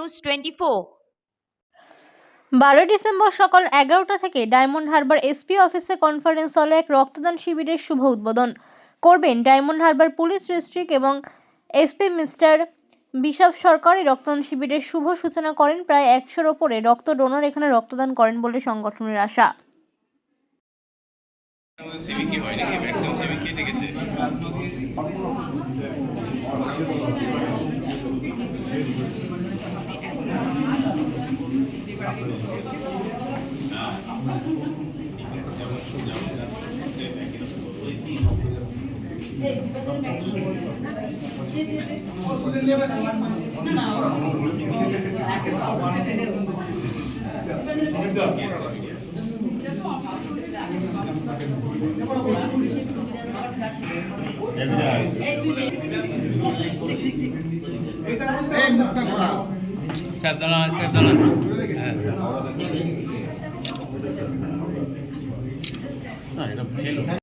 News 24। 12 December সকাল 11টা থেকে diamond Harbour SP অফিসে কনফারেন্স হলে এক রক্তদান শিবিরের শুভ উদ্বোধন করবেন ডায়মন্ড হারবার পুলিশ ডিস্ট্রিক্ট এবং এসপি মিস্টার বিশাপ সরকার। এই রক্তদান শিবিরের শুভ সূচনা করেন। প্রায় 100-র ওপরে রক্ত ডোনার এখানে রক্তদান করেন বলে সংগঠনের আশা। এটা